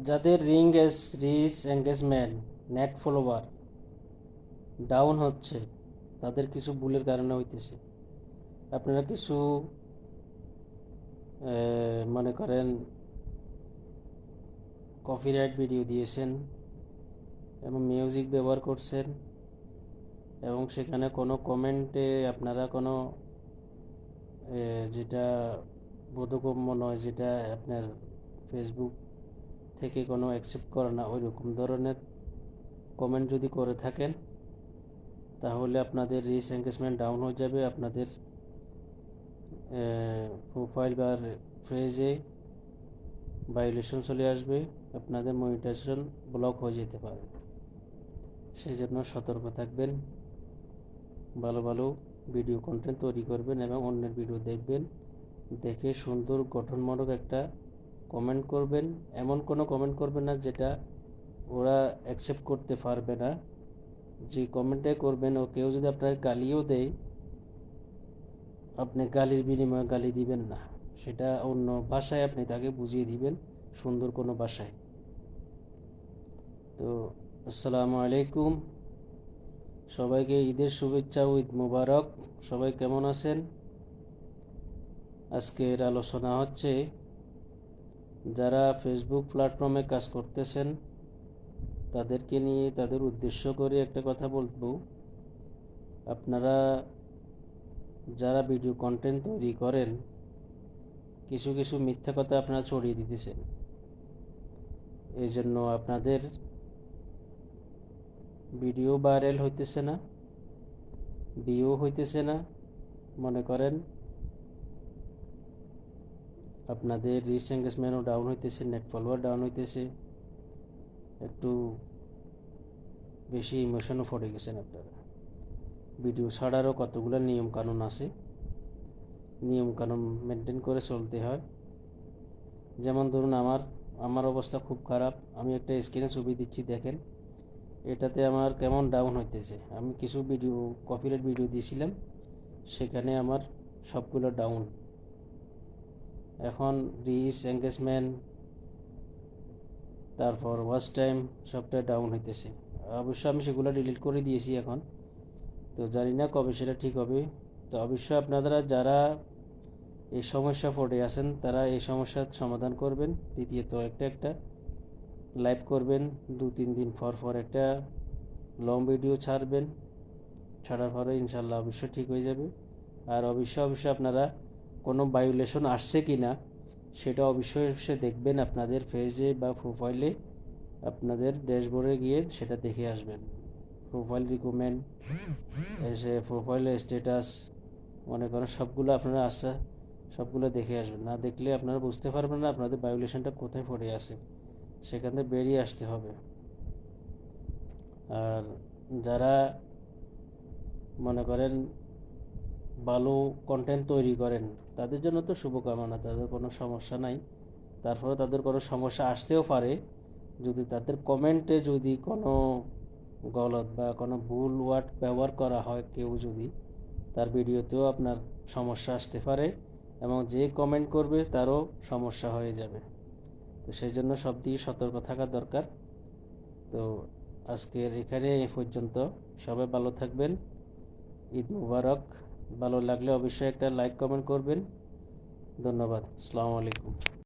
যাদের reach engagement net follower down হচ্ছে, তাদের কিছু ভুলের কারণে হইতেছে। আপনারা কিছু মনে করেন কপিরাইট ভিডিও দিয়েছেন এবং মিউজিক ব্যবহার করছেন, এবং সেখানে কোনো কমেন্টে আপনারা কোনো যেটা বোধগম্য নয়, যেটা আপনার ফেসবুক থেকে কোনো অ্যাকসেপ্ট করে না, ওই রকম ধরনের কমেন্ট যদি করে থাকেন, তাহলে আপনাদের রিচ এঙ্গেজমেন্ট ডাউন হয়ে যাবে। আপনাদের প্রোফাইল বা পেজে ভায়োলেশন চলে আসবে, আপনাদের মনিটাইজেশন ব্লক হয়ে যেতে পারে। সেই জন্য সতর্ক থাকবেন, ভালো ভালো ভিডিও কন্টেন্ট তৈরি করবেন এবং অন্যের ভিডিও দেখবেন, দেখে সুন্দর গঠনমূলক একটা কমেন্ট করবেন। এমন কোনো কমেন্ট করবেন না যেটা ওরা অ্যাকসেপ্ট করতে পারবে না। যে কমেন্টে করবেন, ও কেউ যদি আপনার গালিও দেয়, আপনি গালির বিনিময়ে গালি দিবেন না, সেটা অন্য ভাষায় আপনি তাকে বুঝিয়ে দিবেন, সুন্দর কোনো ভাষায়। তো আসসালামু আলাইকুম, সবাইকে ঈদের শুভেচ্ছা ও ঈদ মুবারক। সবাই কেমন আছেন? আজকের আলোচনা হচ্ছে, যারা ফেসবুক প্ল্যাটফর্মে কাজ করতেছেন তাদেরকে নিয়ে, তাদের উদ্দেশ্য করে একটা কথা বলবো। আপনারা যারা ভিডিও কন্টেন্ট তৈরি করেন, কিছু কিছু মিথ্যা কথা আপনারা ছড়িয়ে দিতেছেন। এই জন্য আপনাদের ভিডিও ভাইরাল হইতেছে না, ভিউ হইতেছে না। মনে করেন আপনাদের রিচ এঙ্গেজমেন্টও ডাউন হইতেছে, নেট ফলোয়ার ডাউন হইতেছে, একটু বেশি ইমোশনও পড়ে গেছেন আপনারা। ভিডিও ছাড়ারও কতগুলো নিয়মকানুন আছে, নিয়মকানুন মেনটেন করে চলতে হয়। যেমন ধরুন, আমার অবস্থা খুব খারাপ। আমি একটা স্ক্রিনে ছবি দিচ্ছি, দেখেন এটাতে আমার কেমন ডাউন হইতেছে। আমি কিছু ভিডিও কপিরাইট ভিডিও দিয়েছিলাম, সেখানে আমার সবগুলো ডাউন। এখন রিচ এঙ্গেজমেন্ট, তারপর ওয়াচ টাইম, সবটা ডাউন হইতেছে। অবশ্য আমি সেগুলো ডিলিট করে দিয়েছি এখন, তো জানি না কবে সেটা ঠিক হবে। তো অবশ্যই আপনারা যারা এই সমস্যা পড়ে আছেন, তারা এই সমস্যার সমাধান করবেন। দ্বিতীয়ত, একটা লাইভ করবেন, 2-3 দিন পর পর একটা লং ভিডিও ছাড়বেন। ছাড়ার পরে ইনশাল্লাহ অবশ্যই ঠিক হয়ে যাবে। আর অবশ্যই আপনারা কোনো ভায়োলেশন আসছে কি না সেটা অবশ্যই দেখবেন। আপনাদের পেজে বা প্রোফাইলে, আপনাদের ড্যাশবোর্ডে গিয়ে সেটা দেখে আসবেন। প্রোফাইল রিকমেন্ড, এসে প্রোফাইলের স্ট্যাটাস, মনে করেন সবগুলো আপনারা সবগুলো দেখে আসবেন। না দেখলে আপনারা বুঝতে পারবেন না আপনাদের ভায়োলেশনটা কোথায় পড়ে আছে, সেখান থেকে বেরিয়ে আসতে হবে। আর যারা মনে করেন ভালো কন্টেন্ট তৈরি করেন, তাদের জন্য তো শুভকামনা, তাদের কোনো সমস্যা নাই। তারপরে তাদের কোনো সমস্যা আসতেও পারে, যদি তাদের কমেন্টে যদি কোনো গলত বা কোনো ভুল ওয়ার্ড ব্যবহার করা হয়, কেউ যদি, তার ভিডিওতেও আপনার সমস্যা আসতে পারে, এবং যে কমেন্ট করবে তারও সমস্যা হয়ে যাবে। তো সেই জন্য সব দিকে সতর্ক থাকা দরকার। তো আজকের এখানে এ পর্যন্ত। সবাই ভালো থাকবেন, ঈদ মুবারক। ভালো লাগলে অবশ্যই একটা লাইক কমেন্ট করবেন। ধন্যবাদ। আসসালামু আলাইকুম।